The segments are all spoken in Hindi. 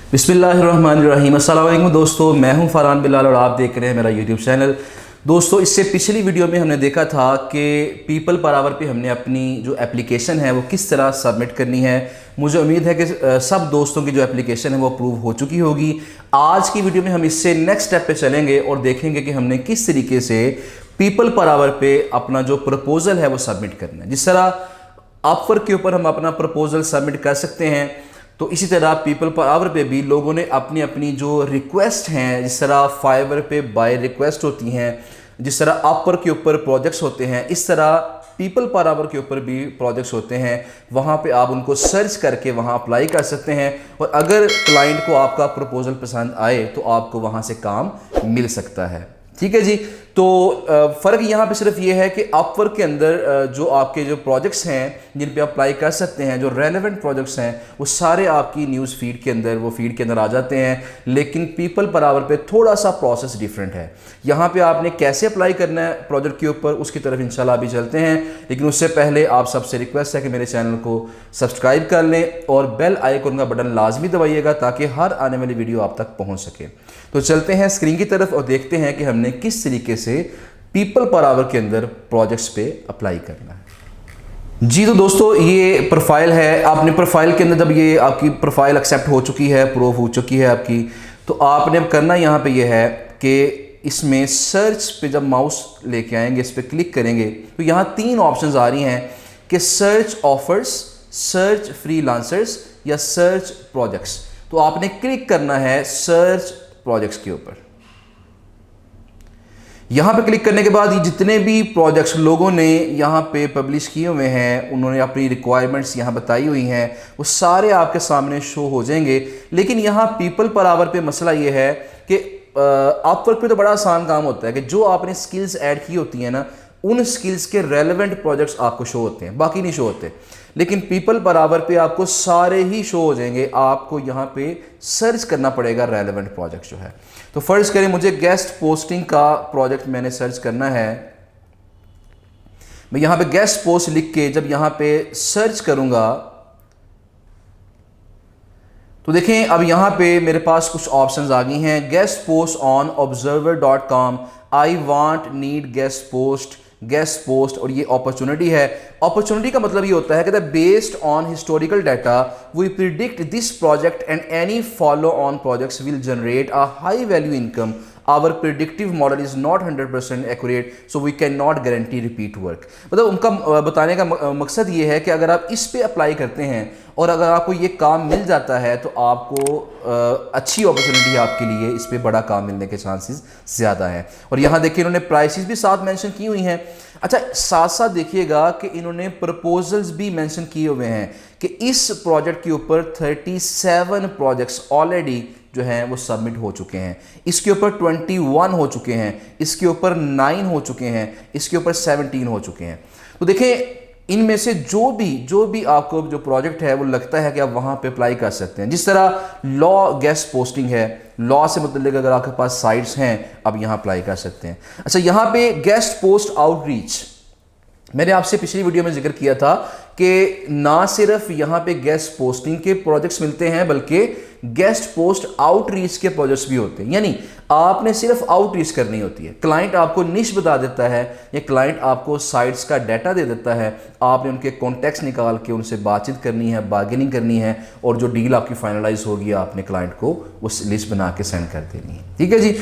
बिस्मिल्लाहिर्रहमानिर्रहीम। अस्सलाम वालेकुम दोस्तों, मैं हूं फरहान बिलाल और आप देख रहे हैं मेरा यूट्यूब चैनल। दोस्तों, इससे पिछली वीडियो में हमने देखा था कि पीपल पर आवर पे हमने अपनी जो एप्लीकेशन है वो किस तरह सबमिट करनी है। मुझे उम्मीद है कि सब दोस्तों की जो एप्लीकेशन है वो अप्रूव हो चुकी होगी। आज की वीडियो में हम इससे नेक्स्ट स्टेप पे चलेंगे और देखेंगे कि हमने किस तरीके से पीपल पर आवर पे अपना जो प्रपोज़ल है वो सबमिट करना है। जिस तरह अपवर्क के ऊपर हम अपना प्रपोज़ल सबमिट कर सकते हैं, तो इसी तरह पीपल पर आवर पे भी लोगों ने अपनी अपनी जो रिक्वेस्ट हैं, जिस तरह फाइवर पे बाय रिक्वेस्ट होती हैं, जिस तरह अपवर्क के ऊपर प्रोजेक्ट्स होते हैं, इस तरह पीपल पर आवर के ऊपर भी प्रोजेक्ट्स होते हैं। वहाँ पे आप उनको सर्च करके वहाँ अप्लाई कर सकते हैं और अगर क्लाइंट को आपका प्रपोज़ल पसंद आए तो आपको वहाँ से काम मिल सकता है। ठीक है जी। तो फ़र्क यहाँ पे सिर्फ ये है कि अपवर्क के अंदर जो आपके जो प्रोजेक्ट्स हैं जिन पे अप्लाई कर सकते हैं, जो रेलेवेंट प्रोजेक्ट्स हैं, वो सारे आपकी न्यूज़ फीड के अंदर वो फीड के अंदर आ जाते हैं। लेकिन पीपल पर आवर पे थोड़ा सा प्रोसेस डिफरेंट है। यहाँ पे आपने कैसे अप्लाई करना है प्रोजेक्ट के ऊपर, उसकी तरफ इंशाल्लाह अभी चलते हैं। लेकिन उससे पहले आप सबसे रिक्वेस्ट है कि मेरे चैनल को सब्सक्राइब कर लें और बेल आइकन का बटन लाजमी दबाइएगा ताकि हर आने वाली वीडियो आप तक पहुँच सके। तो चलते हैं स्क्रीन की तरफ और देखते हैं कि हमने किस तरीके से पीपल पर आवर के अंदर प्रोजेक्ट्स पे अप्लाई करना है। जी तो दोस्तों, ये प्रोफाइल है। आपने प्रोफाइल के अंदर जब ये आपकी प्रोफाइल एक्सेप्ट हो चुकी है, अप्रूव हो चुकी है आपकी, तो आपने अब करना यहाँ पे ये है कि इसमें सर्च पे जब माउस लेके आएंगे, इस पर क्लिक करेंगे तो यहाँ तीन ऑप्शंस आ रही हैं कि सर्च ऑफर्स, सर्च फ्रीलांसर्स या सर्च प्रोजेक्ट्स। तो आपने क्लिक करना है सर्च प्रोजेक्ट्स के ऊपर। यहाँ पे क्लिक करने के बाद ये जितने भी प्रोजेक्ट्स लोगों ने यहाँ पे पब्लिश किए हुए हैं, उन्होंने अपनी रिक्वायरमेंट्स यहाँ बताई हुई हैं, वो सारे आपके सामने शो हो जाएंगे। लेकिन यहाँ पीपल पर आवर पे मसला ये है कि अपवर्क पे तो बड़ा आसान काम होता है कि जो आपने स्किल्स ऐड की होती हैं ना, उन स्किल्स के रेलेवेंट प्रोजेक्ट्स आपको शो होते हैं, बाकी नहीं शो होते। लेकिन पीपल पर आवर पे आपको सारे ही शो हो जाएंगे। आपको यहाँ पे सर्च करना पड़ेगा रेलेवेंट प्रोजेक्ट जो है। तो फर्ज करें मुझे गेस्ट पोस्टिंग का प्रोजेक्ट मैंने सर्च करना है। मैं यहाँ पे गेस्ट पोस्ट लिख के जब यहाँ पे सर्च करूँगा तो देखें अब यहाँ पे मेरे पास कुछ ऑप्शंस आ गई हैं। Guest post on observer.com, I want need guest post और ये अपॉर्चुनिटी है। अपॉर्चुनिटी का मतलब ये होता है कि based on historical data we predict this project and any follow on projects will generate a high value income. Our predictive model is not 100% accurate so we can not guarantee repeat work. मतलब उनका बताने का मकसद ये है कि अगर आप इस पे अप्लाई करते हैं और अगर आपको ये काम मिल जाता है तो आपको अच्छी अपॉर्चुनिटी है आपके लिए, इस पे बड़ा काम मिलने के चांसेस ज़्यादा हैं। और यहाँ देखिए इन्होंने प्राइसेस भी साथ मेंशन की हुई हैं। अच्छा, साथ साथ देखिएगा कि इन्होंने प्रपोजल्स भी मेंशन किए हुए हैं कि इस प्रोजेक्ट के ऊपर 37 प्रोजेक्ट्स ऑलरेडी जो हैं वो सबमिट हो चुके हैं, इसके ऊपर 21 हो चुके हैं, इसके ऊपर 9 हो चुके हैं, इसके ऊपर 17 हो चुके हैं। तो देखें इनमें से जो भी आपको जो प्रोजेक्ट है वो लगता है कि आप वहाँ पे अप्लाई कर सकते हैं। जिस तरह लॉ गेस्ट पोस्टिंग है, लॉ से मतलब अगर आपके पास साइट्स हैं आप यहाँ अप्लाई कर सकते हैं। अच्छा, यहाँ पे गेस्ट पोस्ट आउटरीच, मैंने आपसे पिछली वीडियो में जिक्र किया था कि ना सिर्फ यहाँ पे गेस्ट पोस्टिंग के प्रोजेक्ट्स मिलते हैं बल्कि गेस्ट पोस्ट आउटरीच के प्रोजेक्ट्स भी होते हैं। यानी आपने सिर्फ आउटरीच करनी होती है। क्लाइंट आपको निश बता देता है या क्लाइंट आपको साइट्स का डाटा दे देता है, आपने उनके कॉन्टेक्ट्स निकाल के उनसे बातचीत करनी है, बार्गेनिंग करनी है और जो डील आपकी फाइनलाइज होगी आपने क्लाइंट को उस लिस्ट बना के सेंड कर देनी है। ठीक है जी।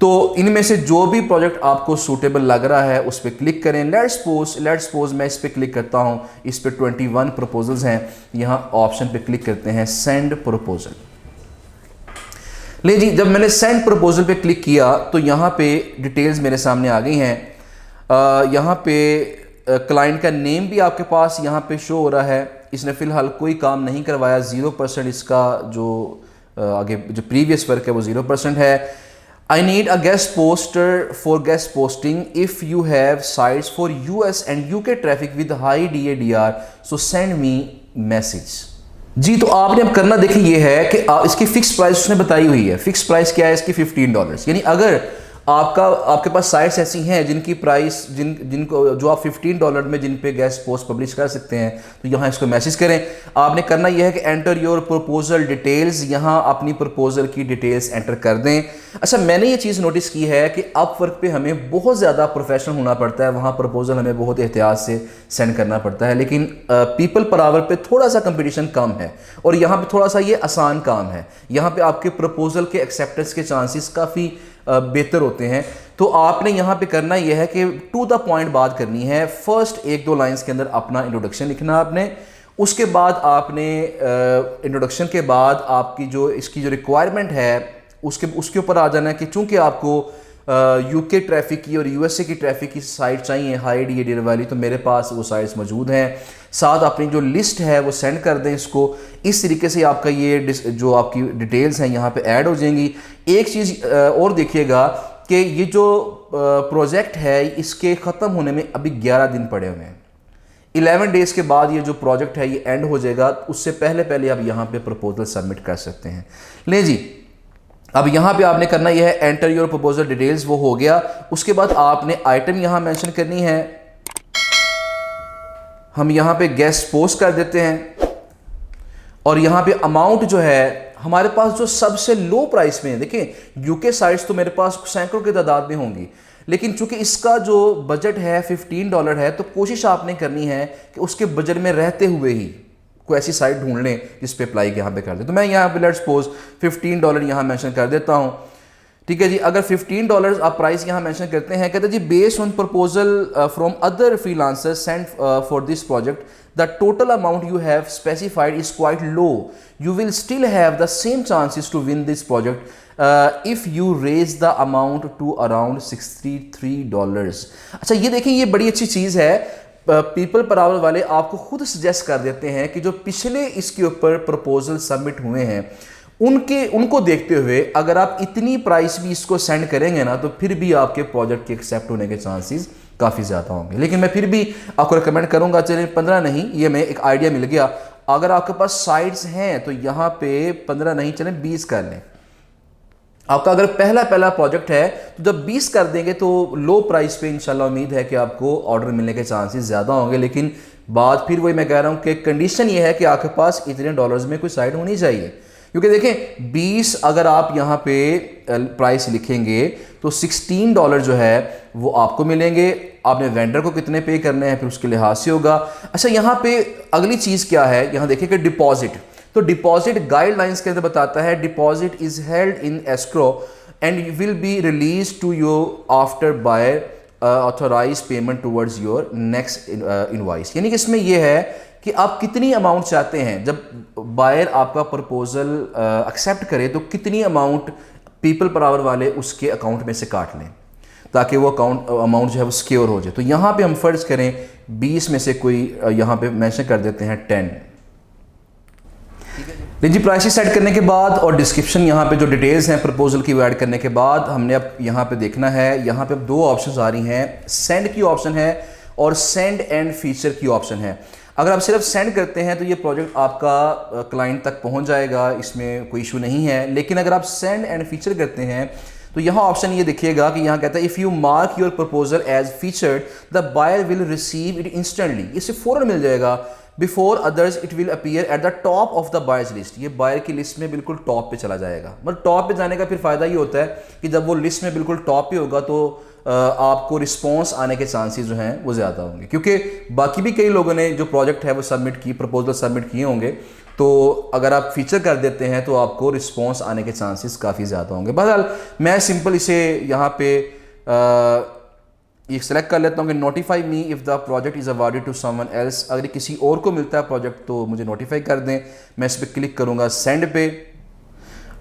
तो इनमें से जो भी प्रोजेक्ट आपको सूटेबल लग रहा है उस पर क्लिक करें। लेट्स सपोज मैं इस पर क्लिक करता हूँ, इस पर 21 प्रपोजल्स हैं। यहाँ ऑप्शन पे क्लिक करते हैं सेंड प्रपोजल। ले जी, जब मैंने सेंड प्रपोजल पे क्लिक किया तो यहाँ पे डिटेल्स मेरे सामने आ गई हैं। यहाँ पे क्लाइंट का नेम भी आपके पास यहाँ पे शो हो रहा है। इसने फ़िलहाल कोई काम नहीं करवाया, 0% इसका जो आगे जो प्रीवियस वर्क है वो 0% है। I need a guest poster for guest posting if you have sites for US and UK traffic with high DADR, so send me message। जी तो आपने अब करना देखिए ये है कि इसकी फिक्स प्राइस उसने बताई हुई है। फिक्स प्राइस क्या है इसकी? $15। यानी अगर आपके पास साइट्स ऐसी हैं जिनकी प्राइस जिनको जो आप $15 में जिन पे गेस्ट पोस्ट पब्लिश कर सकते हैं, तो यहाँ इसको मैसेज करें। आपने करना यह है कि एंटर योर प्रपोजल डिटेल्स, यहाँ अपनी प्रपोजल की डिटेल्स एंटर कर दें। अच्छा, मैंने ये चीज़ नोटिस की है कि अपवर्क पे हमें बहुत ज़्यादा प्रोफेशनल होना पड़ता है, वहाँ प्रपोजल हमें बहुत एहतियात से सेंड करना पड़ता है, लेकिन पीपल पर आवर पे थोड़ा सा कंपटीशन कम है और यहाँ पे थोड़ा सा ये आसान काम है। यहाँ पे आपके प्रपोजल के एक्सेप्टेंस के चांसेस काफ़ी बेहतर होते हैं। तो आपने यहाँ पे करना यह है कि टू द पॉइंट बात करनी है। फर्स्ट 1-2 लाइंस के अंदर अपना इंट्रोडक्शन लिखना आपने, उसके बाद आपने इंट्रोडक्शन के बाद आपकी जो इसकी जो रिक्वायरमेंट है उसके ऊपर आ जाना है कि चूंकि आपको यूके ट्रैफिक की और यूएसए की ट्रैफिक की साइट चाहिए हाई डीएडीआर वाली, तो मेरे पास वो साइट्स मौजूद हैं। साथ अपनी जो लिस्ट है वो सेंड कर दें इसको। इस तरीके से आपका ये जो आपकी डिटेल्स हैं यहाँ पे ऐड हो जाएंगी। एक चीज़ और देखिएगा कि ये जो प्रोजेक्ट है इसके ख़त्म होने में अभी 11 दिन पड़े हुए हैं। 11 डेज़ के बाद ये जो प्रोजेक्ट है ये एंड हो जाएगा। उससे पहले पहले आप यहाँ पे प्रपोजल सबमिट कर सकते हैं। ले जी, अब यहाँ पे आपने करना यह है एंटर योर प्रपोजल डिटेल्स, वो हो गया। उसके बाद आपने आइटम यहाँ मेंशन करनी है। हम यहाँ पे गेस्ट पोस्ट कर देते हैं और यहाँ पे अमाउंट जो है हमारे पास जो सबसे लो प्राइस में है, देखिए यूके साइट्स तो मेरे पास सैकड़ों की तादाद में होंगी, लेकिन चूंकि इसका जो बजट है $15 है, तो कोशिश आपने करनी है कि उसके बजट में रहते हुए ही कोई ऐसी साइट ढूंढ लें जिस पे अप्लाई यहाँ पे कर दें। तो मैं यहाँ पे लेट्स सपोज $15 यहाँ मेंशन कर देता हूँ। ठीक है जी, अगर $15 आप प्राइस यहाँ मेंशन करते हैं, कहते हैं जी based on proposal from other freelancers send for this project the total amount you have specified is quite low, you will still have the same chances to win this project if you raise the amount to around $63। अच्छा, ये देखें, ये बड़ी अच्छी चीज़ है। पीपल पर आवर वाले आपको खुद सजेस्ट कर देते हैं कि जो पिछले इसके ऊपर प्रपोजल सबमिट हुए हैं उनको देखते हुए अगर आप इतनी प्राइस भी इसको सेंड करेंगे ना, तो फिर भी आपके प्रोजेक्ट के एक्सेप्ट होने के चांसेस काफ़ी ज़्यादा होंगे। लेकिन मैं फिर भी आपको रिकमेंड करूंगा, चलिए 15 नहीं, ये मैं एक आइडिया मिल गया। अगर आपके पास साइट्स हैं तो यहाँ पे 15 नहीं, चलें 20 कर लें। आपका अगर पहला प्रोजेक्ट है तो जब 20 कर देंगे तो लो प्राइस पे इंशाल्लाह उम्मीद है कि आपको ऑर्डर मिलने के चांसेस ज़्यादा होंगे। लेकिन बात फिर वही मैं कह रहा हूँ कि कंडीशन ये है कि आपके पास इतने डॉलर्स में कोई साइट होनी चाहिए, क्योंकि देखें 20 अगर आप यहाँ पे प्राइस लिखेंगे तो $16 जो है वो आपको मिलेंगे। आपने वेंडर को कितने पे करने हैं फिर उसके लिहाज से होगा। अच्छा, यहाँ पे अगली चीज़ क्या है, यहाँ देखिए कि डिपॉजिट। तो डिपॉजिट गाइडलाइंस के अंदर बताता है deposit is held in escrow and will be release to you after buyer authorize payment towards your next invoice. यानी कि इसमें यह है कि आप कितनी अमाउंट चाहते हैं, जब बायर आपका प्रपोजल एक्सेप्ट करे तो कितनी अमाउंट पीपल पर आवर वाले उसके अकाउंट में से काट लें ताकि वो अमाउंट जो है वो सिक्योर हो जाए। तो यहाँ पे हम फर्ज करें 20 में से कोई यहाँ पे मेंशन कर देते हैं 10। जी, प्राइसेस सेट करने के बाद और डिस्क्रिप्शन यहाँ पे जो डिटेल्स हैं प्रपोजल की वो ऐड करने के बाद हमने अब यहाँ पे देखना है, यहाँ पे अब 2 ऑप्शंस आ रही हैं, सेंड की ऑप्शन है और सेंड एंड फीचर की ऑप्शन है। अगर आप सिर्फ सेंड करते हैं तो ये प्रोजेक्ट आपका क्लाइंट तक पहुँच जाएगा, इसमें कोई इशू नहीं है। लेकिन अगर आप सेंड एंड फीचर करते हैं तो यहाँ ऑप्शन ये देखिएगा कि यहाँ कहता है if you mark your proposal as featured the buyer will receive it instantly. इसे फ़ौरन मिल जाएगा। Before others it will appear at the top of the buyers list. ये बायर की लिस्ट में बिल्कुल टॉप पे चला जाएगा। मतलब टॉप पे जाने का फिर फ़ायदा ये होता है कि जब वो लिस्ट में बिल्कुल टॉप पे होगा तो आपको रिस्पॉन्स आने के चांसेस जो हैं वो ज़्यादा होंगे, क्योंकि बाकी भी कई लोगों ने जो प्रोजेक्ट है वो सबमिट की प्रपोजल सबमिट किए होंगे। तो अगर आप फीचर कर देते हैं तो आपको रिस्पॉन्स आने के चांसेस काफ़ी ज़्यादा होंगे। बहरहाल मैं सिंपल इसे यहाँ पे ये सेलेक्ट कर लेता हूँ कि notify me if the project is awarded to someone else. अगर किसी और को मिलता है प्रोजेक्ट तो मुझे नोटिफाई कर दें। मैं इस पर क्लिक करूँगा सेंड पे।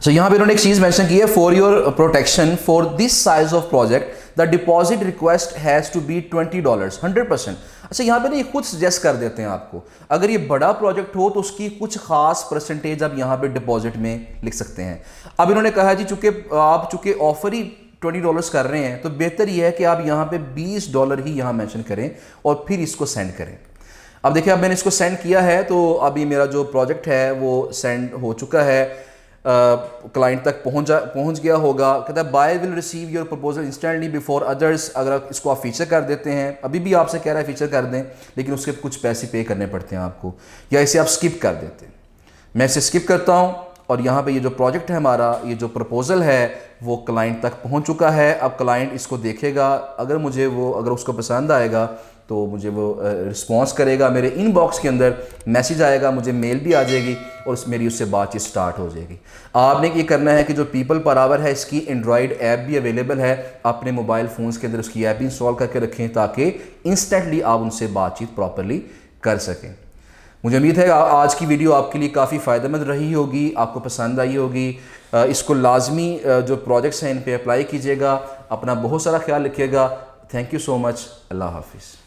तो यहाँ पे इन्होंने एक चीज़ मेंशन की है, for your protection for this size of project the deposit request has to be $20 100%। अच्छा, यहाँ पे ना ये खुद सजेस्ट कर देते हैं आपको, अगर ये बड़ा प्रोजेक्ट हो तो उसकी कुछ खास परसेंटेज आप यहाँ पे डिपॉजिट में लिख सकते हैं। अब इन्होंने कहा जी चूँकि ऑफर ही $20 कर रहे हैं तो बेहतर ये है कि आप यहाँ पे $20 ही यहाँ मेंशन करें और फिर इसको सेंड करें। अब देखिए, अब मैंने इसको सेंड किया है तो अभी मेरा जो प्रोजेक्ट है वो सेंड हो चुका है। क्लाइंट तक पहुंच गया होगा। कहता है buyer will receive your proposal instantly before others. अगर इसको आप फीचर कर देते हैं, अभी भी आपसे कह रहा है फीचर कर दें, लेकिन उसके कुछ पैसे पे करने पड़ते हैं आपको, या इसे आप स्किप कर देते हैं। मैं इसे स्किप करता हूँ और यहाँ पे ये जो प्रोजेक्ट है हमारा, ये जो प्रपोजल है वो क्लाइंट तक पहुँच चुका है। अब क्लाइंट इसको देखेगा, अगर उसको पसंद आएगा तो मुझे वो रिस्पॉन्स करेगा, मेरे इनबॉक्स के अंदर मैसेज आएगा, मुझे मेल भी आ जाएगी और मेरी उससे बातचीत स्टार्ट हो जाएगी। आपने ये करना है कि जो पीपल पर आवर है, इसकी एंड्रॉयड ऐप भी अवेलेबल है, अपने मोबाइल फ़ोन्स के अंदर उसकी ऐप भी इंस्टॉल करके रखें ताकि इंस्टेंटली आप उनसे बातचीत प्रॉपरली कर सकें। मुझे उम्मीद है आज की वीडियो आपके लिए काफ़ी फ़ायदेमंद रही होगी, आपको पसंद आई होगी। इसको लाजमी जो प्रोजेक्ट्स हैं इन पे अप्लाई कीजिएगा। अपना बहुत सारा ख्याल रखिएगा। Thank you so much. अल्लाह हाफिज़।